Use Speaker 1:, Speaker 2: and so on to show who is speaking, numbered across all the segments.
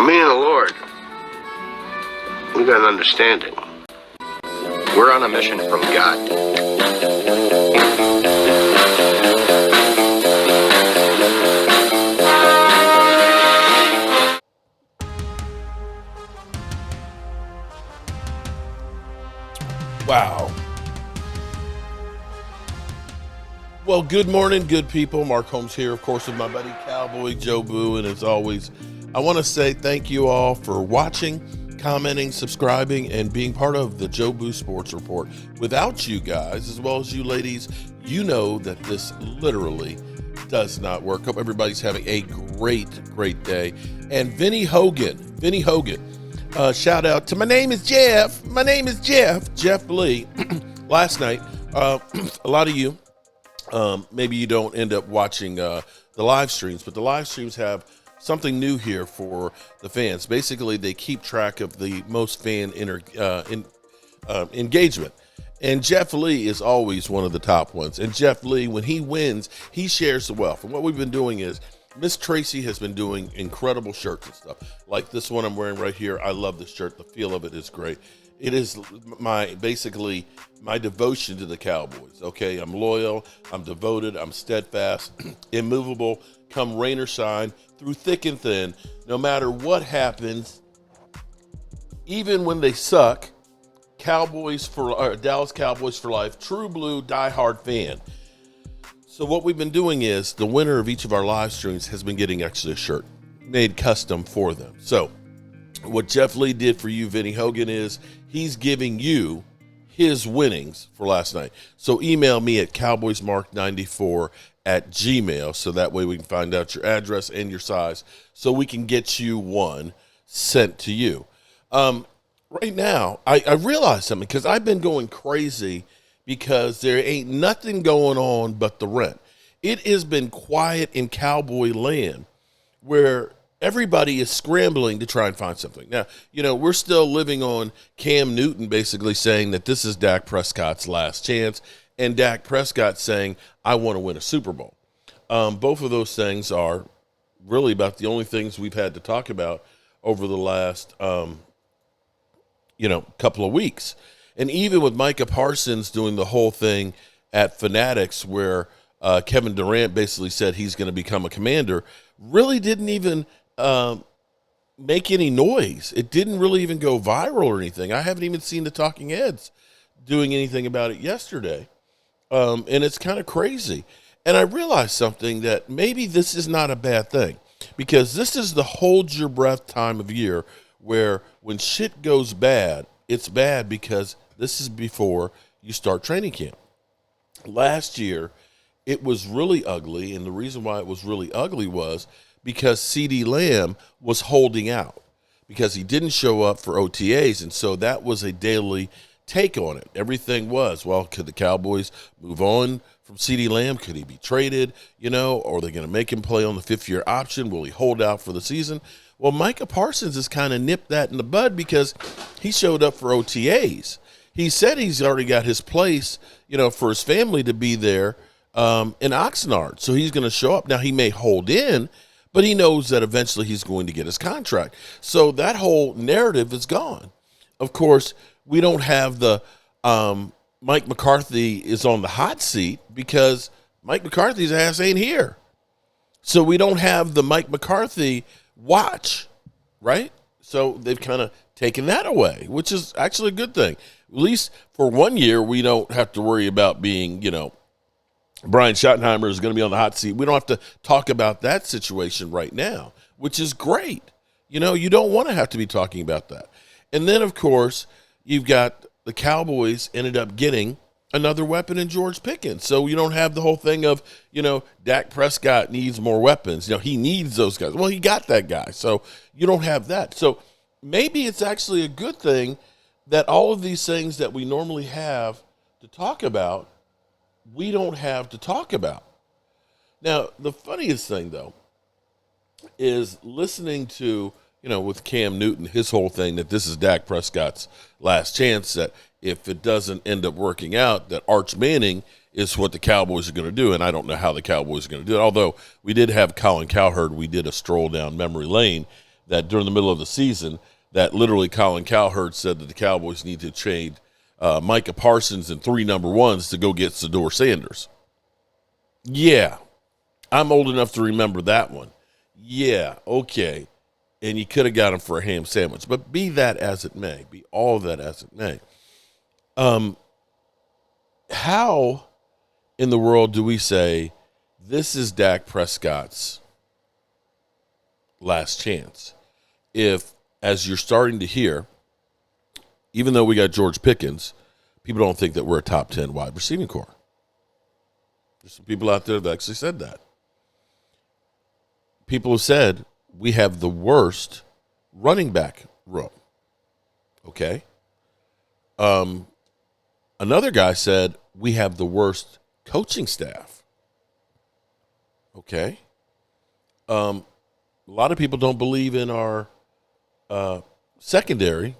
Speaker 1: Me and the Lord, we got an understanding. We're on a mission from God.
Speaker 2: Wow. Well, good morning, good people. Mark Holmes here, of course, with my buddy Cowboy Joe Boo. And as always, I want to say thank you all for watching, commenting, subscribing, and being part of the Joe Boo Sports Report. Without you guys, as well as you ladies, you know that this literally does not work. Hope everybody's having a great day. And Vinny Hogan, shout out to my name is Jeff Lee. Last night, a lot of you, maybe you don't end up watching the live streams, but the live streams have something new here for the fans. Basically, they keep track of the most fan engagement. And Jeff Lee is always one of the top ones. And Jeff Lee, when he wins, he shares the wealth. And what we've been doing is Miss Tracy has been doing incredible shirts and stuff. Like this one I'm wearing right here. I love this shirt. The feel of it is great. It is basically my devotion to the Cowboys. Okay, I'm loyal, I'm devoted, I'm steadfast, immovable, come rain or shine, through thick and thin, no matter what happens, even when they suck. Dallas Cowboys for life, true blue, diehard fan. So what we've been doing is the winner of each of our live streams has been getting actually a shirt made custom for them. So what Jeff Lee did for you, Vinny Hogan, is he's giving you his winnings for last night. So email me at cowboysmark94@gmail, so that way we can find out your address and your size so we can get you one sent to you. Right now, I realize something, because I've been going crazy because there ain't nothing going on but the rent. It has been quiet in Cowboy land where everybody is scrambling to try and find something. Now, we're still living on Cam Newton basically saying that this is Dak Prescott's last chance, and Dak Prescott saying, I want to win a Super Bowl. Both of those things are really about the only things we've had to talk about over the last couple of weeks. And even with Micah Parsons doing the whole thing at Fanatics where Kevin Durant basically said he's going to become a Commander, really didn't even make any noise. It didn't really even go viral or anything. I haven't even seen the Talking Heads doing anything about it yesterday. And it's kind of crazy. And I realized something, that maybe this is not a bad thing, because this is the hold your breath time of year where when shit goes bad, it's bad because this is before you start training camp. Last year, it was really ugly, and the reason why it was really ugly was because CeeDee Lamb was holding out because he didn't show up for OTAs, and so that was a daily take on it. Everything was, well, could the Cowboys move on from CeeDee Lamb? Could he be traded? Or are they going to make him play on the fifth-year option? Will he hold out for the season? Well, Micah Parsons has kind of nipped that in the bud because he showed up for OTAs. He said he's already got his place, for his family to be there in Oxnard. So he's going to show up. Now, he may hold in, but he knows that eventually he's going to get his contract. So that whole narrative is gone. Of course, we don't have the Mike McCarthy is on the hot seat because Mike McCarthy's ass ain't here. So we don't have the Mike McCarthy watch, right? So they've kind of taken that away, which is actually a good thing. At least for 1 year, we don't have to worry about being, Brian Schottenheimer is going to be on the hot seat. We don't have to talk about that situation right now, which is great. You don't want to have to be talking about that. And then, of course, you've got the Cowboys ended up getting another weapon in George Pickens. So you don't have the whole thing of, Dak Prescott needs more weapons. He needs those guys. Well, he got that guy. So you don't have that. So maybe it's actually a good thing that all of these things that we normally have to talk about, we don't have to talk about. Now, the funniest thing, though, is listening to, with Cam Newton, his whole thing that this is Dak Prescott's last chance, that if it doesn't end up working out, that Arch Manning is what the Cowboys are going to do, and I don't know how the Cowboys are going to do it. Although we did have Colin Cowherd, we did a stroll down memory lane that during the middle of the season that literally Colin Cowherd said that the Cowboys need to trade Micah Parsons and 3 number ones to go get Sador Sanders. Yeah, I'm old enough to remember that one. Yeah, okay. And you could have got him for a ham sandwich. But be that as it may, be all that as it may. How in the world do we say this is Dak Prescott's last chance? If, as you're starting to hear, even though we got George Pickens, people don't think that we're a top 10 wide receiving core. There's some people out there that actually said that. People have said we have the worst running back room. Okay. Another guy said we have the worst coaching staff. Okay. A lot of people don't believe in our secondary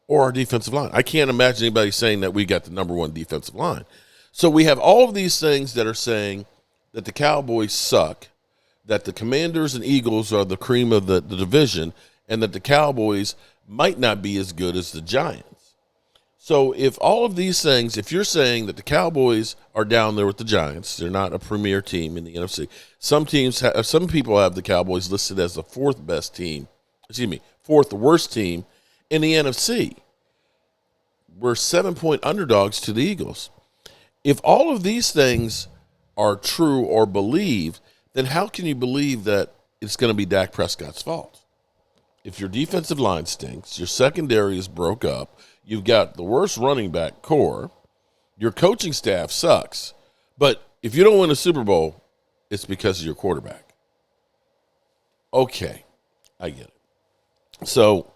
Speaker 2: or our defensive line. I can't imagine anybody saying that we got the number 1 defensive line. So we have all of these things that are saying that the Cowboys suck, that the Commanders and Eagles are the cream of the division, and that the Cowboys might not be as good as the Giants. So if all of these things, if you're saying that the Cowboys are down there with the Giants, they're not a premier team in the NFC. Some people have the Cowboys listed as the 4th worst team in the NFC. We're 7-point underdogs to the Eagles. If all of these things are true or believed, then how can you believe that it's going to be Dak Prescott's fault? If your defensive line stinks, your secondary is broke up, you've got the worst running back core, your coaching staff sucks, but if you don't win a Super Bowl, it's because of your quarterback. Okay, I get it. So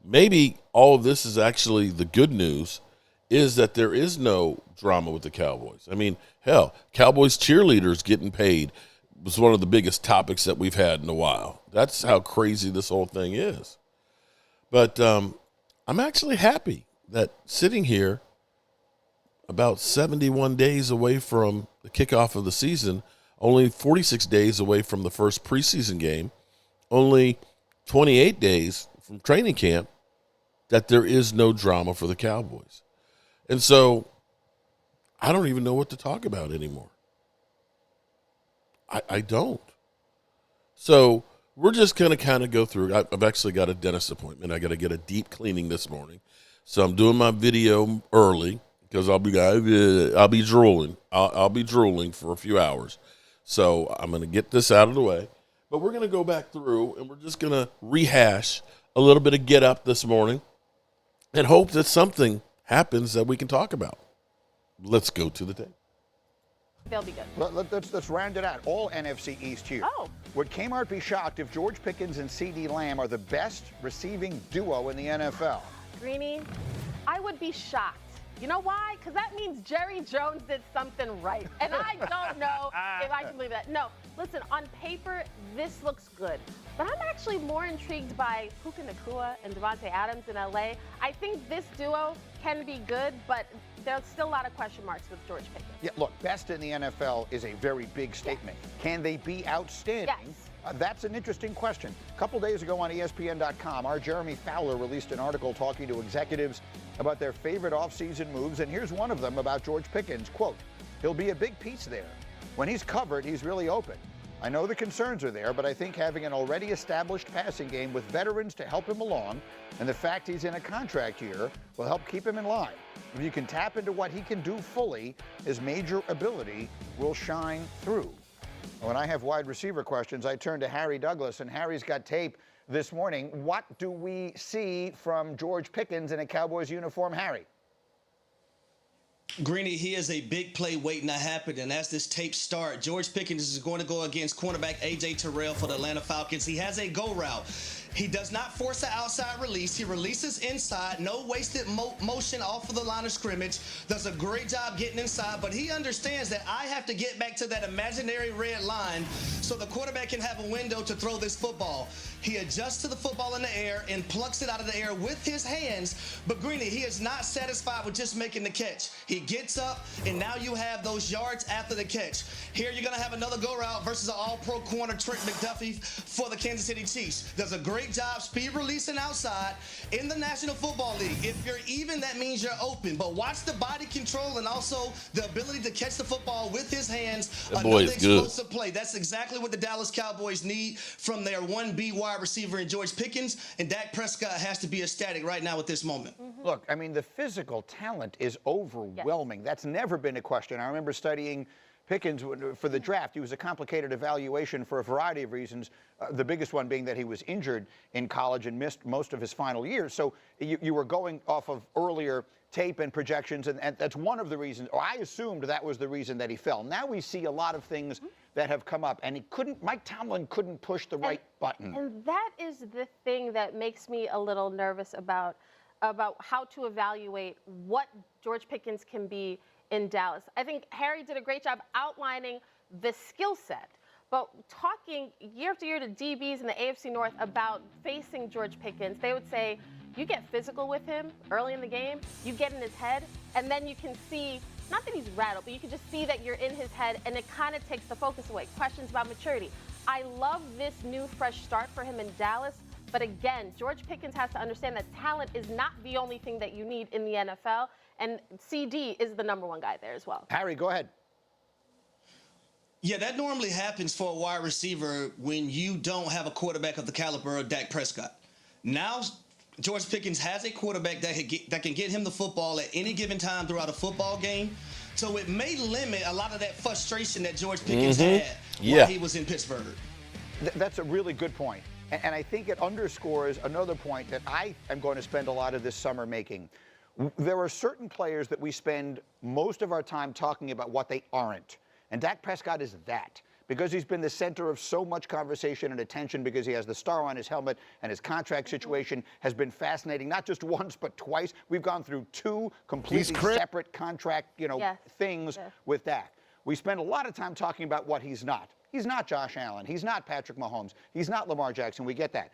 Speaker 2: maybe all of this is actually the good news is that there is no drama with the Cowboys. I mean, hell, Cowboys cheerleaders getting paid was one of the biggest topics that we've had in a while. That's how crazy this whole thing is. But I'm actually happy that sitting here about 71 days away from the kickoff of the season, only 46 days away from the first preseason game, only 28 days from training camp, that there is no drama for the Cowboys. And so I don't even know what to talk about anymore. I don't. So we're just going to kind of go through. I've actually got a dentist appointment. I got to get a deep cleaning this morning. So I'm doing my video early because I'll be drooling. I'll be drooling for a few hours. So I'm going to get this out of the way. But we're going to go back through and we're just going to rehash a little bit of get up this morning and hope that something happens that we can talk about. Let's go to the tape.
Speaker 3: They'll be good.
Speaker 4: Let's round it out. All NFC East here.
Speaker 3: Oh.
Speaker 4: Would Kmart be shocked if George Pickens and CeeDee Lamb are the best receiving duo in the NFL?
Speaker 3: Greeny, I would be shocked. You know why? Because that means Jerry Jones did something right. And I don't know if I can believe that. No, listen, on paper, this looks good. But I'm actually more intrigued by Puka Nacua and Devontae Adams in L.A. I think this duo can be good, but there's still a lot of question marks with George Pickens.
Speaker 4: Yeah, look, best in the NFL is a very big statement. Yes. Can they be outstanding?
Speaker 3: Yes.
Speaker 4: That's an interesting question. A couple days ago on ESPN.com, our Jeremy Fowler released an article talking to executives about their favorite offseason moves, and here's one of them about George Pickens. Quote, he'll be a big piece there. When he's covered, he's really open. I know the concerns are there, but I think having an already established passing game with veterans to help him along and the fact he's in a contract year will help keep him in line. If you can tap into what he can do fully, his major ability will shine through. When I have wide receiver questions, I turn to Harry Douglas, and Harry's got tape this morning. What do we see from George Pickens in a Cowboys uniform, Harry?
Speaker 5: Greeny, he is a big play waiting to happen, and as this tape starts, George Pickens is going to go against cornerback A.J. Terrell for the Atlanta Falcons. He has a go route. He does not force an outside release. He releases inside, no wasted motion off of the line of scrimmage. Does a great job getting inside, but he understands that I have to get back to that imaginary red line so the quarterback can have a window to throw this football. He adjusts to the football in the air and plucks it out of the air with his hands, but Greeny, he is not satisfied with just making the catch. He gets up, and now you have those yards after the catch. Here you're going to have another go route versus an all-pro corner, Trent McDuffie, for the Kansas City Chiefs. Does a great great job speed releasing outside in the National Football League. If you're even, that means you're open. But watch the body control and also the ability to catch the football with his hands.
Speaker 2: That boy is good.
Speaker 5: Explosive play. That's exactly what the Dallas Cowboys need from their 1B wide receiver in George Pickens. And Dak Prescott has to be ecstatic right now at this moment.
Speaker 4: Look, I mean, the physical talent is overwhelming. That's never been a question. I remember studying Pickens for the draft. He was a complicated evaluation for a variety of reasons, the biggest one being that he was injured in college and missed most of his final years. So you were going off of earlier tape and projections, and that's one of the reasons, or I assumed that was the reason that he fell. Now we see a lot of things that have come up, and Mike Tomlin couldn't push the right button.
Speaker 3: And that is the thing that makes me a little nervous about how to evaluate what George Pickens can be in Dallas. I think Harry did a great job outlining the skill set, but talking year after year to DBs in the AFC North about facing George Pickens, they would say, you get physical with him early in the game, you get in his head, and then you can see, not that he's rattled, but you can just see that you're in his head, and it kind of takes the focus away. Questions about maturity. I love this new fresh start for him in Dallas, but again, George Pickens has to understand that talent is not the only thing that you need in the NFL, and CD is the number one guy there as well.
Speaker 4: Harry, go ahead.
Speaker 5: Yeah, that normally happens for a wide receiver when you don't have a quarterback of the caliber of Dak Prescott. Now, George Pickens has a quarterback that can get him the football at any given time throughout a football game. So it may limit a lot of that frustration that George Pickens had while he was in Pittsburgh.
Speaker 4: That's a really good point. And I think it underscores another point that I am going to spend a lot of this summer making. There are certain players that we spend most of our time talking about what they aren't. And Dak Prescott is that. Because he's been the center of so much conversation and attention, because he has the star on his helmet, and his contract situation has been fascinating, not just once, but twice. We've gone through two completely separate contract, things with Dak. We spend a lot of time talking about what he's not. He's not Josh Allen. He's not Patrick Mahomes. He's not Lamar Jackson. We get that.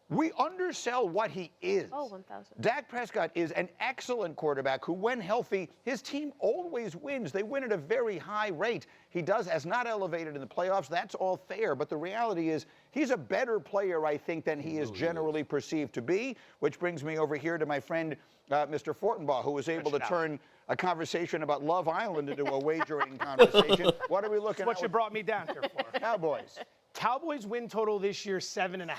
Speaker 4: We undersell what he is.
Speaker 3: Oh, 1,000.
Speaker 4: Dak Prescott is an excellent quarterback who, when healthy, his team always wins. They win at a very high rate. He has not elevated in the playoffs. That's all fair. But the reality is he's a better player, I think, than he is generally perceived to be, which brings me over here to my friend, Mr. Fortenbaugh, who was able to turn a conversation about Love Island into a wagering conversation. What are we looking at?
Speaker 6: That's what you brought me down here for.
Speaker 4: Cowboys.
Speaker 6: Cowboys win total this year, 7.5.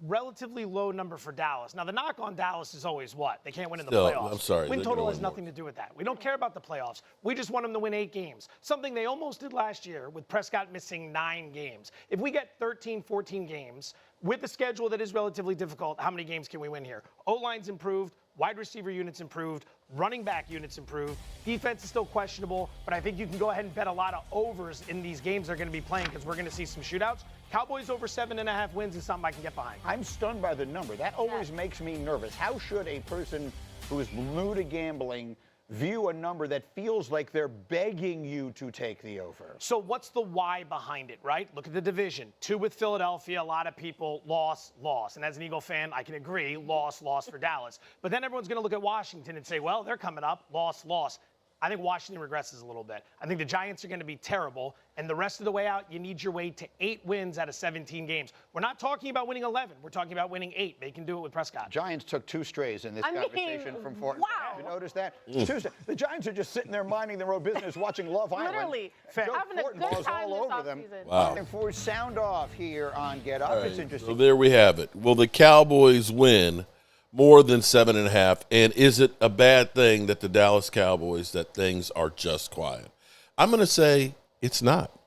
Speaker 6: Relatively low number for Dallas. Now, the knock on Dallas is always what? They can't win in the playoffs.
Speaker 2: I'm sorry.
Speaker 6: Win total has nothing to do with that. We don't care about the playoffs. We just want them to win 8 games, something they almost did last year with Prescott missing 9 games. If we get 13, 14 games with a schedule that is relatively difficult, how many games can we win here? O-line's improved, wide receiver units improved, running back units improved. Defense is still questionable, but I think you can go ahead and bet a lot of overs in these games they're going to be playing, because we're going to see some shootouts. Cowboys over 7.5 wins is something I can get behind.
Speaker 4: I'm stunned by the number. That always makes me nervous. How should a person who is new to gambling view a number that feels like they're begging you to take the over?
Speaker 6: So what's the why behind it, right? Look at the division. 2 with Philadelphia, a lot of people, loss. And as an Eagle fan, I can agree, loss for Dallas. But then everyone's going to look at Washington and say, well, they're coming up, loss. I think Washington regresses a little bit. I think the Giants are going to be terrible, and the rest of the way out, you need your way to 8 wins out of 17 games. We're not talking about winning 11. We're talking about winning 8. They can do it with Prescott.
Speaker 4: Giants took 2 strays in this conversation from Fort.
Speaker 3: Wow.
Speaker 4: Did you notice that? The Giants are just sitting there minding their own business, watching Love Island.
Speaker 3: Literally.
Speaker 4: Joe
Speaker 3: Having a good
Speaker 4: Fortenbaugh's
Speaker 3: time
Speaker 4: all
Speaker 3: this
Speaker 4: over them.
Speaker 3: offseason.
Speaker 2: Wow.
Speaker 4: And for sound off here on Get Up, it's interesting.
Speaker 2: So there we have it. Will the Cowboys win more than 7.5? And is it a bad thing that the Dallas Cowboys, that things are just quiet? I'm going to say it's not.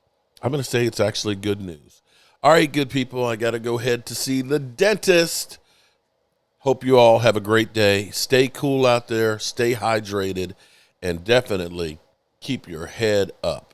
Speaker 2: I'm going to say it's actually good news. All right, good people, I got to go ahead to see the dentist. Hope you all have a great day. Stay cool out there, stay hydrated, and definitely keep your head up.